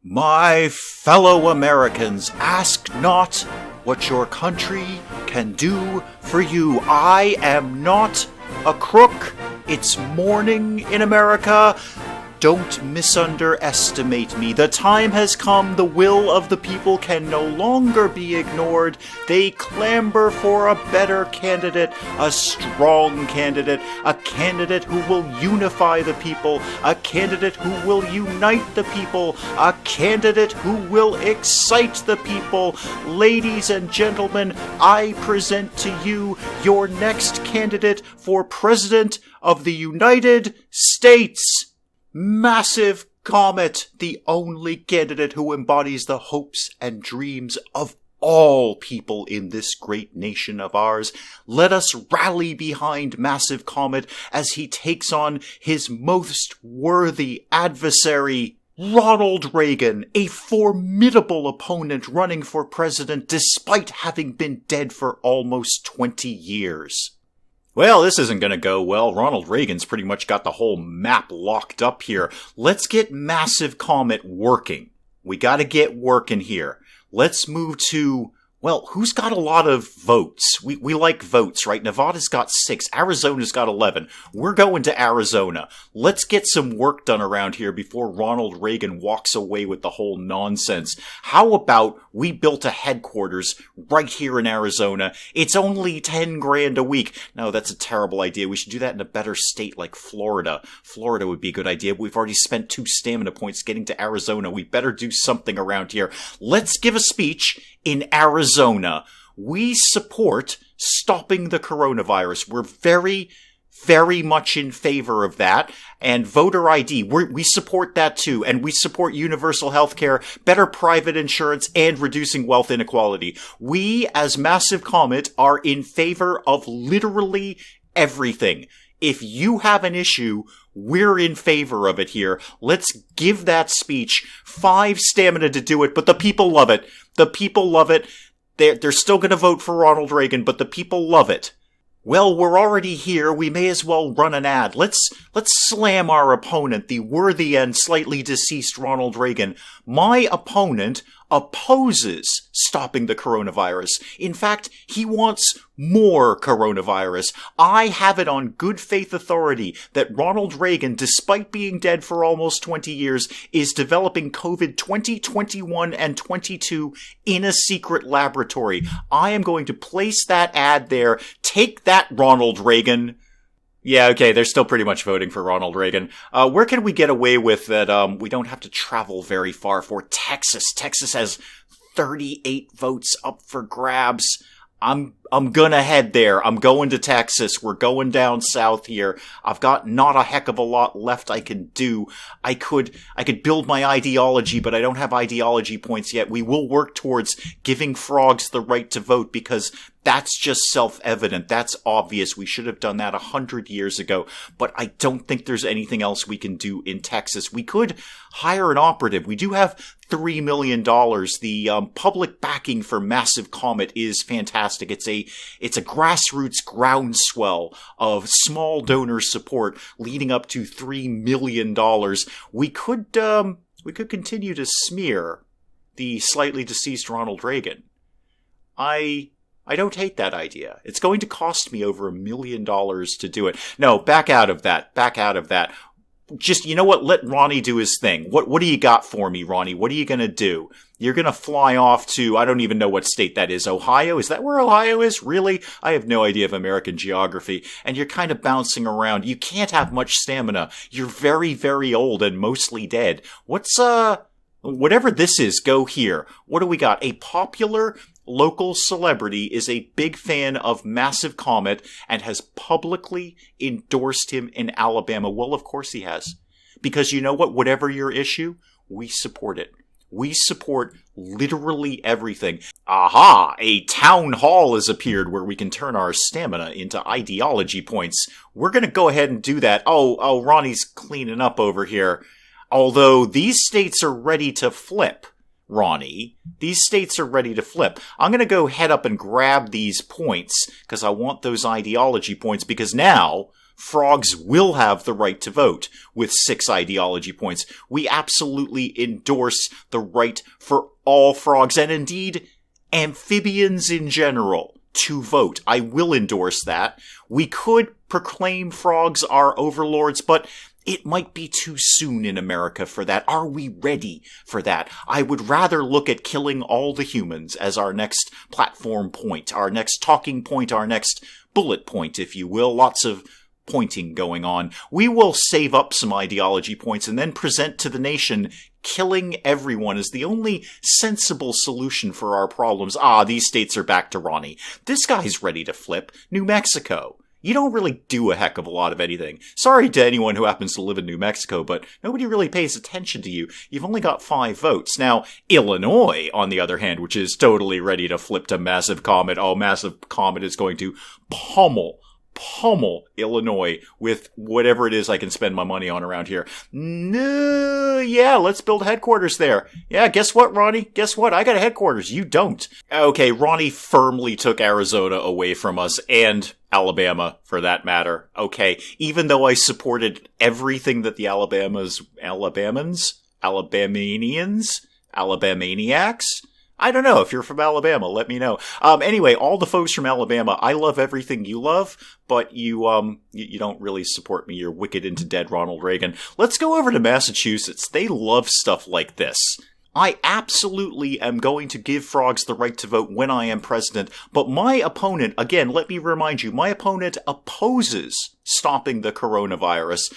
My fellow Americans, ask not what your country can do for you. I am not a crook. It's morning in America. Don't misunderestimate me. The time has come. The will of the people can no longer be ignored. They clamber for a better candidate, a strong candidate, a candidate who will unify the people, a candidate who will unite the people, a candidate who will excite the people. Ladies and gentlemen, I present to you your next candidate for President of the United States. Massive Comet, the only candidate who embodies the hopes and dreams of all people in this great nation of ours. Let us rally behind Massive Comet as he takes on his most worthy adversary, Ronald Reagan, a formidable opponent running for president despite having been dead for almost 20 years. Well, this isn't going to go well. Ronald Reagan's pretty much got the whole map locked up here. Let's get Massive Comet working. We got to get working here. Let's move to, well, who's got a lot of votes? We like votes, right? Nevada's got 6. Arizona's got 11. We're going to Arizona. Let's get some work done around here before Ronald Reagan walks away with the whole nonsense. How about we built a headquarters right here in Arizona? It's only 10 grand a week. No, that's a terrible idea. We should do that in a better state like Florida. Florida would be a good idea. We've already spent 2 stamina points getting to Arizona. We better do something around here. Let's give a speech in Arizona. We support stopping the coronavirus. We're very, very much in favor of that. And voter ID, we support that too. And we support universal health care, better private insurance, and reducing wealth inequality. We, as Massive Comet, are in favor of literally everything. If you have an issue, we're in favor of it here. Let's give that speech 5 stamina to do it, but the people love it. The people love it. They're still going to vote for Ronald Reagan, but the people love it. Well, we're already here. We may as well run an ad. Let's slam our opponent, the worthy and slightly deceased Ronald Reagan. My opponent opposes stopping the coronavirus. In fact, he wants more coronavirus. I have it on good faith authority that Ronald Reagan, despite being dead for almost 20 years, is developing COVID 2021 and 22 in a secret laboratory. I am going to place that ad there. Take that, Ronald Reagan. Yeah, okay, they're still pretty much voting for Ronald Reagan. Where can we get away with that we don't have to travel very far for? Texas. Texas has 38 votes up for grabs. I'm gonna head there. I'm going to Texas. We're going down south here. I've got not a heck of a lot left I can do. I could build my ideology, but I don't have ideology points yet. We will work towards giving frogs the right to vote because that's just self-evident. That's obvious. We should have done that 100 years ago, but I don't think there's anything else we can do in Texas. We could hire an operative. We do have $3 million. The public backing for Massive Comet is fantastic. It's a grassroots groundswell of small donor support leading up to $3 million. We could continue to smear the slightly deceased Ronald Reagan. I don't hate that idea. It's going to cost me over $1 million to do it. No, back out of that. Back out of that. Just, you know what? Let Ronnie do his thing. What do you got for me, Ronnie? What are you going to do? You're going to fly off to, I don't even know what state that is. Ohio? Is that where Ohio is? Really? I have no idea of American geography. And you're kind of bouncing around. You can't have much stamina. You're very, very old and mostly dead. Whatever this is, go here. What do we got? A popular local celebrity is a big fan of Massive Comet and has publicly endorsed him in Alabama. Well, of course he has. Because you know what? Whatever your issue, we support it. We support literally everything. Aha! A town hall has appeared where we can turn our stamina into ideology points. We're going to go ahead and do that. Oh, Ronnie's cleaning up over here. Although these states are ready to flip. Ronnie, these states are ready to flip. I'm going to go head up and grab these points because I want those ideology points because now frogs will have the right to vote with 6 ideology points. We absolutely endorse the right for all frogs, and indeed amphibians in general, to vote. I will endorse that. We could proclaim frogs our overlords, but it might be too soon in America for that. Are we ready for that? I would rather look at killing all the humans as our next platform point, our next talking point, our next bullet point, if you will. Lots of pointing going on. We will save up some ideology points and then present to the nation killing everyone is the only sensible solution for our problems. These states are back to Ronnie. This guy's ready to flip. New Mexico. You don't really do a heck of a lot of anything. Sorry to anyone who happens to live in New Mexico, but nobody really pays attention to you. You've only got 5 votes. Now, Illinois, on the other hand, which is totally ready to flip to Massive Comet. Massive Comet is going to pummel Illinois with whatever it is I can spend my money on around here. No, yeah, let's build headquarters there. Yeah, guess what, Ronnie? Guess what? I got a headquarters. You don't. Okay, Ronnie firmly took Arizona away from us, and Alabama, for that matter. Okay, even though I supported everything that the Alabamanians, I don't know. If you're from Alabama, let me know. Anyway, all the folks from Alabama, I love everything you love, but you don't really support me. You're wicked into dead Ronald Reagan. Let's go over to Massachusetts. They love stuff like this. I absolutely am going to give frogs the right to vote when I am president, but my opponent, again, let me remind you, my opponent opposes stopping the coronavirus.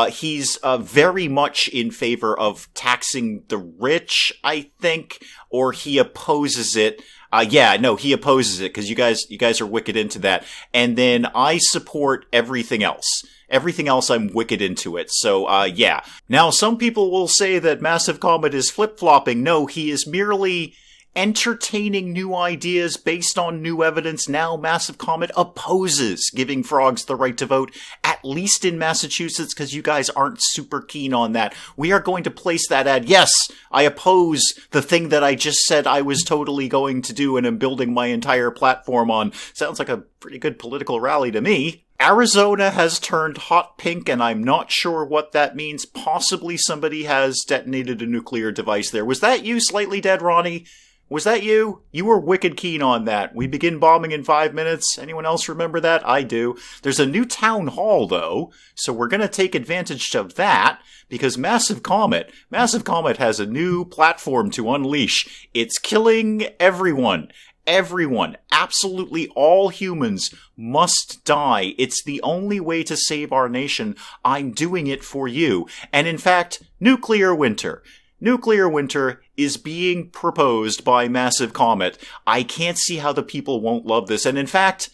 He's very much in favor of taxing the rich, I think, or he opposes it. He opposes it because you guys are wicked into that. And then I support everything else. Everything else, I'm wicked into it. So, yeah. Now, some people will say that Massive Comet is flip-flopping. No, he is merely entertaining new ideas based on new evidence. Now, Massive Comet opposes giving frogs the right to vote, at least in Massachusetts, because you guys aren't super keen on that. We are going to place that ad. Yes, I oppose the thing that I just said I was totally going to do and am building my entire platform on. Sounds like a pretty good political rally to me. Arizona has turned hot pink, and I'm not sure what that means. Possibly somebody has detonated a nuclear device there. Was that you, Slightly Dead Ronnie? Was that you? You were wicked keen on that. We begin bombing in 5 minutes. Anyone else remember that? I do. There's a new town hall, though, so we're going to take advantage of that, because Massive Comet has a new platform to unleash. It's killing everyone. Everyone, absolutely all humans must die. It's the only way to save our nation. I'm doing it for you. And in fact, nuclear winter. Nuclear winter is being proposed by Massive Comet. I can't see how the people won't love this. And in fact,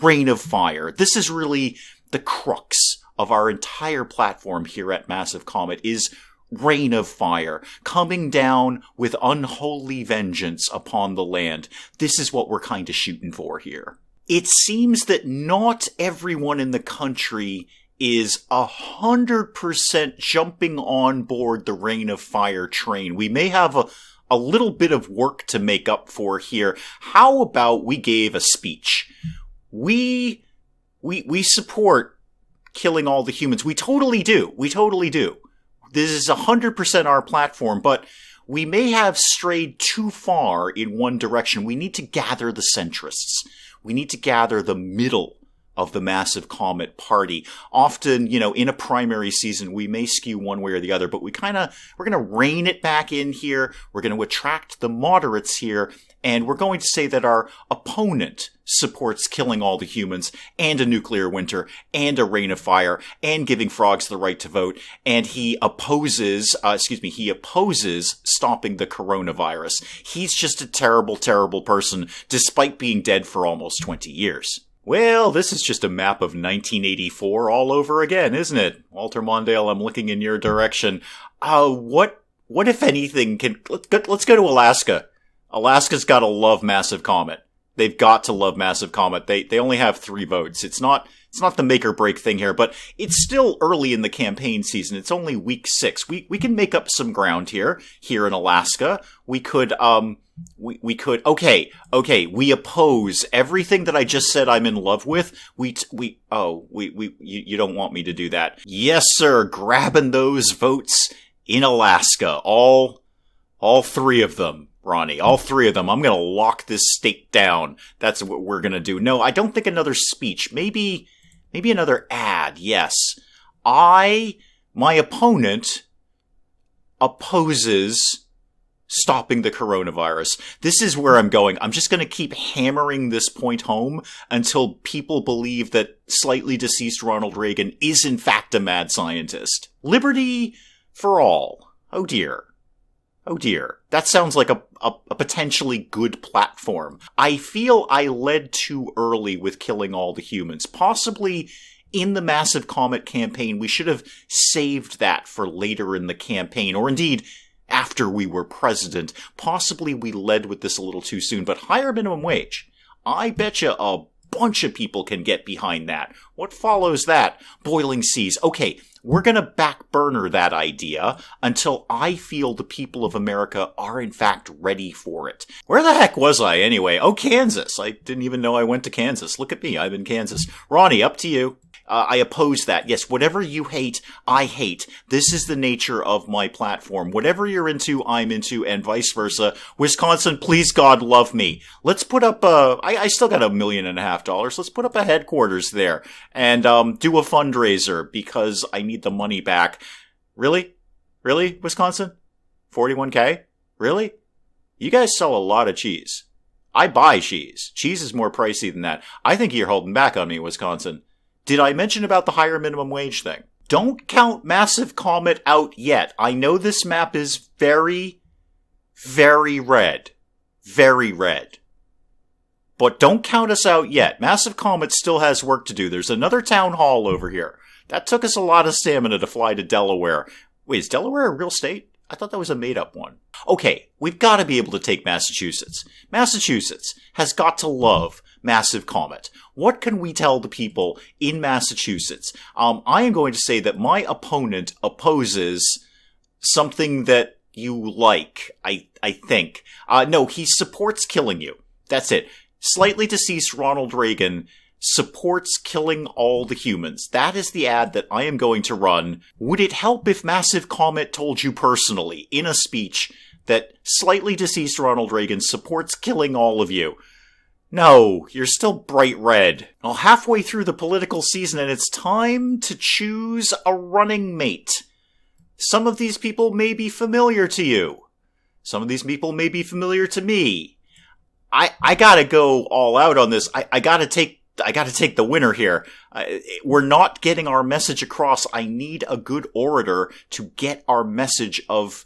Rain of Fire. This is really the crux of our entire platform here at Massive Comet is Rain of Fire, coming down with unholy vengeance upon the land. This is what we're kind of shooting for here. It seems that not everyone in the country is 100% jumping on board the Rain of Fire train. We may have a little bit of work to make up for here. How about we gave a speech? We support killing all the humans. We totally do. We totally do. This is 100% our platform, but we may have strayed too far in one direction. We need to gather the centrists. We need to gather the middle of the Massive Comet party. Often, in a primary season, we may skew one way or the other, but we're going to rein it back in here. We're going to attract the moderates here, and we're going to say that our opponent supports killing all the humans and a nuclear winter and a rain of fire and giving frogs the right to vote. And he opposes stopping the coronavirus. He's just a terrible, terrible person, despite being dead for almost 20 years. Well, this is just a map of 1984 all over again, isn't it? Walter Mondale, I'm looking in your direction. What if anything let's go to Alaska. Alaska's gotta love Massive Comet. They've got to love Massive Comet. They only have 3 votes. It's not the make or break thing here, but it's still early in the campaign season. It's only week 6. We can make up some ground here in Alaska. We could, we oppose everything that I just said I'm in love with. You don't want me to do that. Yes, sir. Grabbing those votes in Alaska. All 3 of them. Ronnie, all 3 of them. I'm gonna lock this state down. That's what we're gonna do. No, I don't think another speech. Maybe another ad. Yes. My opponent opposes stopping the coronavirus. This is where I'm going. I'm just gonna keep hammering this point home until people believe that slightly deceased Ronald Reagan is in fact a mad scientist. Liberty for all. Oh dear. Oh dear. That sounds like a potentially good platform. I feel I led too early with killing all the humans. Possibly in the Massive Comet campaign, we should have saved that for later in the campaign, or indeed, after we were president. Possibly we led with this a little too soon, but higher minimum wage. I betcha a bunch of people can get behind that. What follows that? Boiling seas. Okay, we're gonna back burner that idea until I feel the people of America are in fact ready for it. Where the heck was I anyway? Oh, Kansas. I didn't even know I went to Kansas. Look at me, I'm in Kansas. Ronnie, up to you. I oppose that. Yes, whatever you hate, I hate. This is the nature of my platform. Whatever you're into, I'm into, and vice versa. Wisconsin, please God love me. Let's put up I still got $1.5 million. Let's put up a headquarters there and do a fundraiser because I need the money back. Really? Really, Wisconsin? 41K? Really? You guys sell a lot of cheese. I buy cheese. Cheese is more pricey than that. I think you're holding back on me, Wisconsin. Did I mention about the higher minimum wage thing? Don't count Massive Comet out yet. I know this map is very, very red. Very red. But don't count us out yet. Massive Comet still has work to do. There's another town hall over here. That took us a lot of stamina to fly to Delaware. Wait, is Delaware a real state? I thought that was a made-up one. Okay, we've got to be able to take Massachusetts. Massachusetts has got to love Massive Comet. What can we tell the people in Massachusetts? I am going to say that my opponent opposes something that you like, I think. No, he supports killing you. That's it. Slightly deceased Ronald Reagan supports killing all the humans. That is the ad that I am going to run. Would it help if Massive Comet told you personally, in a speech, that slightly deceased Ronald Reagan supports killing all of you? No, you're still bright red. Well, halfway through the political season, and it's time to choose a running mate. Some of these people may be familiar to you. Some of these people may be familiar to me. I gotta go all out on this. I gotta take the winner here. We're not getting our message across. I need a good orator to get our message of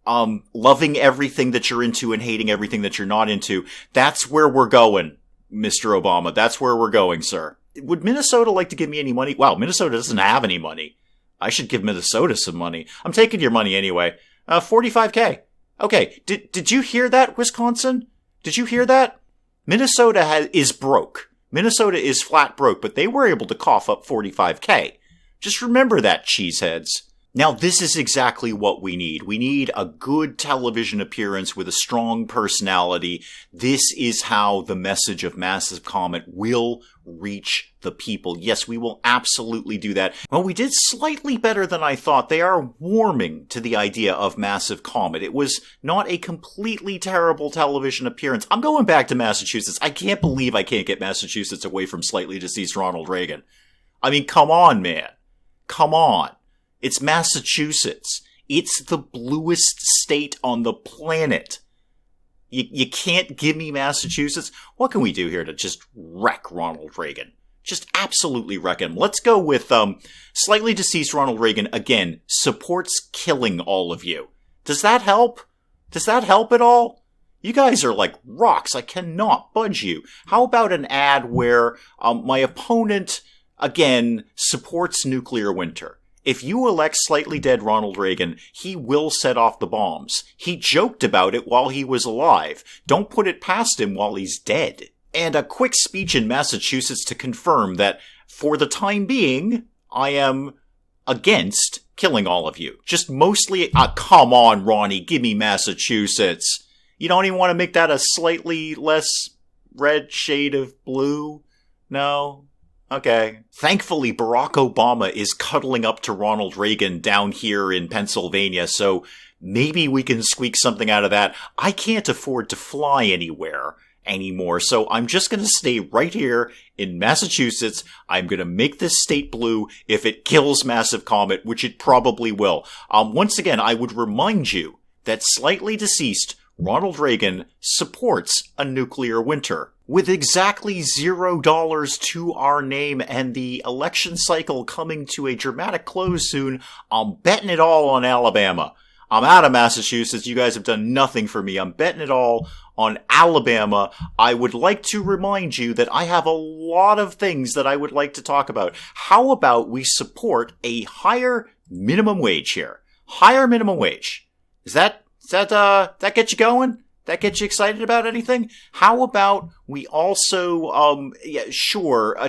loving everything that you're into and hating everything that you're not into. That's where we're going, Mr. Obama. That's where we're going, sir. Would Minnesota like to give me any money? Wow, Minnesota doesn't have any money. I should give Minnesota some money. I'm taking your money anyway. 45K. Okay, did you hear that, Wisconsin? Did you hear that? Minnesota is broke. Minnesota is flat broke, but they were able to cough up 45K. Just remember that, cheeseheads. Now, this is exactly what we need. We need a good television appearance with a strong personality. This is how the message of Massive Comet will reach the people. Yes, we will absolutely do that. Well, we did slightly better than I thought. They are warming to the idea of Massive Comet. It was not a completely terrible television appearance. I'm going back to Massachusetts. I can't believe I can't get Massachusetts away from slightly deceased Ronald Reagan. I mean, come on, man. Come on. It's Massachusetts. It's the bluest state on the planet. You can't give me Massachusetts. What can we do here to just wreck Ronald Reagan? Just absolutely wreck him. Let's go with slightly deceased Ronald Reagan, again, supports killing all of you. Does that help? Does that help at all? You guys are like rocks. I cannot budge you. How about an ad where my opponent, again, supports nuclear winter? If you elect slightly dead Ronald Reagan, he will set off the bombs. He joked about it while he was alive. Don't put it past him while he's dead. And a quick speech in Massachusetts to confirm that, for the time being, I am against killing all of you. Just mostly, come on, Ronnie, give me Massachusetts. You don't even want to make that a slightly less red shade of blue? No? Okay. Thankfully, Barack Obama is cuddling up to Ronald Reagan down here in Pennsylvania, so maybe we can squeak something out of that. I can't afford to fly anywhere anymore, so I'm just going to stay right here in Massachusetts. I'm going to make this state blue if it kills Massive Comet, which it probably will. Once again, I would remind you that slightly deceased Ronald Reagan supports a nuclear winter. With exactly $0 to our name and the election cycle coming to a dramatic close soon, I'm betting it all on Alabama. I'm out of Massachusetts. You guys have done nothing for me. I'm betting it all on Alabama. I would like to remind you that I have a lot of things that I would like to talk about. How about we support a higher minimum wage here? Higher minimum wage. That get you going? That get you excited about anything? How about we also,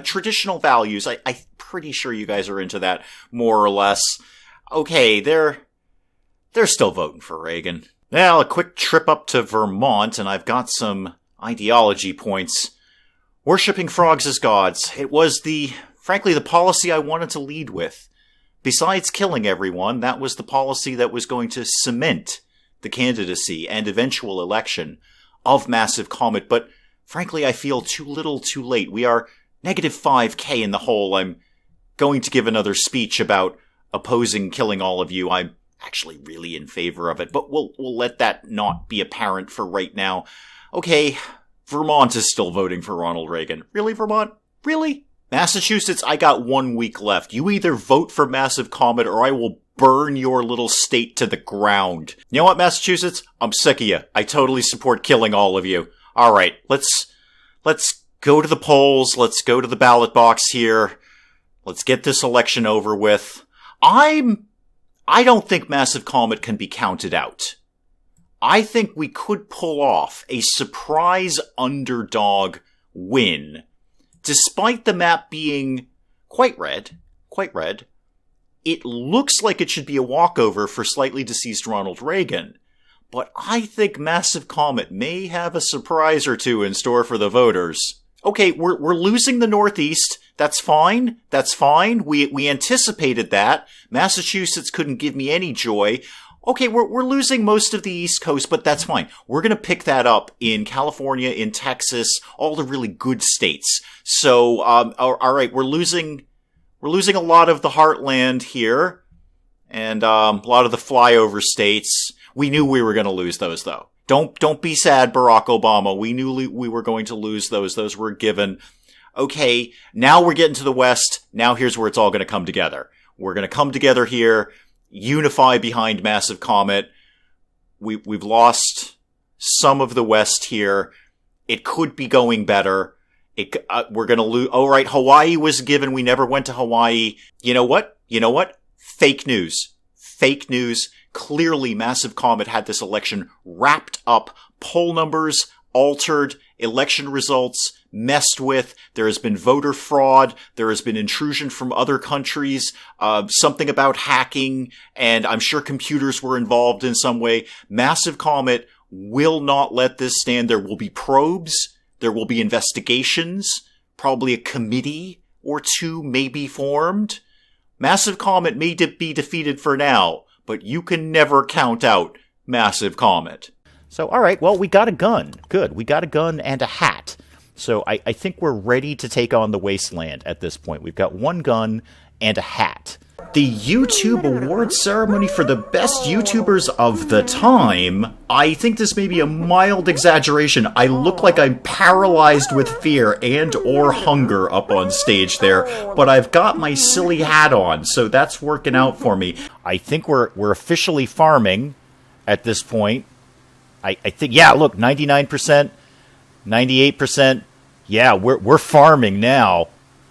traditional values. I'm pretty sure you guys are into that, more or less. Okay, they're still voting for Reagan. Well, a quick trip up to Vermont, and I've got some ideology points. Worshipping frogs as gods. It was frankly, the policy I wanted to lead with. Besides killing everyone, that was the policy that was going to cement the candidacy and eventual election of Massive Comet. But frankly, I feel too little too late. We are negative 5K in the hole. I'm going to give another speech about opposing killing all of you. I'm actually really in favor of it, but we'll let that not be apparent for right now. Okay, Vermont is still voting for Ronald Reagan. Really, Vermont? Really? Massachusetts, I got 1 week left. You either vote for Massive Comet or I will burn your little state to the ground. You know what, Massachusetts? I'm sick of you. I totally support killing all of you. All right, let's go to the polls. Let's go to the ballot box here. Let's get this election over with. I don't think Massive Comet can be counted out. I think we could pull off a surprise underdog win. Despite the map being quite red, it looks like it should be a walkover for slightly deceased Ronald Reagan. But I think Massive Comet may have a surprise or two in store for the voters. Okay, we're losing the Northeast. That's fine. We anticipated that. Massachusetts couldn't give me any joy. Okay, we're losing most of the East Coast, but that's fine. We're gonna pick that up in California, in Texas, all the really good states. So, alright, we're losing a lot of the heartland here, and, a lot of the flyover states. We knew we were gonna lose those, though. Don't be sad, Barack Obama. We knew we were going to lose those. Those were given. Okay, now we're getting to the West. Now here's where it's all going to come together. We're going to come together here, unify behind Massive Comet. We've lost some of the West here. It could be going better. We're going to lose. Oh, right, Hawaii was given. We never went to Hawaii. You know what? Fake news. Clearly, Massive Comet had this election wrapped up. Poll numbers altered. Election results messed with. There has been voter fraud. There has been intrusion from other countries. Something about hacking. And I'm sure computers were involved in some way. Massive Comet will not let this stand. There will be probes. There will be investigations. Probably a committee or two may be formed. Massive Comet may be defeated for now, but you can never count out Massive Comet. So, alright, well, we got a gun. Good. We got a gun and a hat. So I think we're ready to take on the wasteland at this point. We've got one gun and a hat. The YouTube awards ceremony for the best YouTubers of the time. I think this may be a mild exaggeration. I look like I'm paralyzed with fear and or hunger up on stage there, but I've got my silly hat on, so that's working out for me. I think we're officially farming at this point. I think, yeah, look, 99%, 98%. Yeah, we're farming now.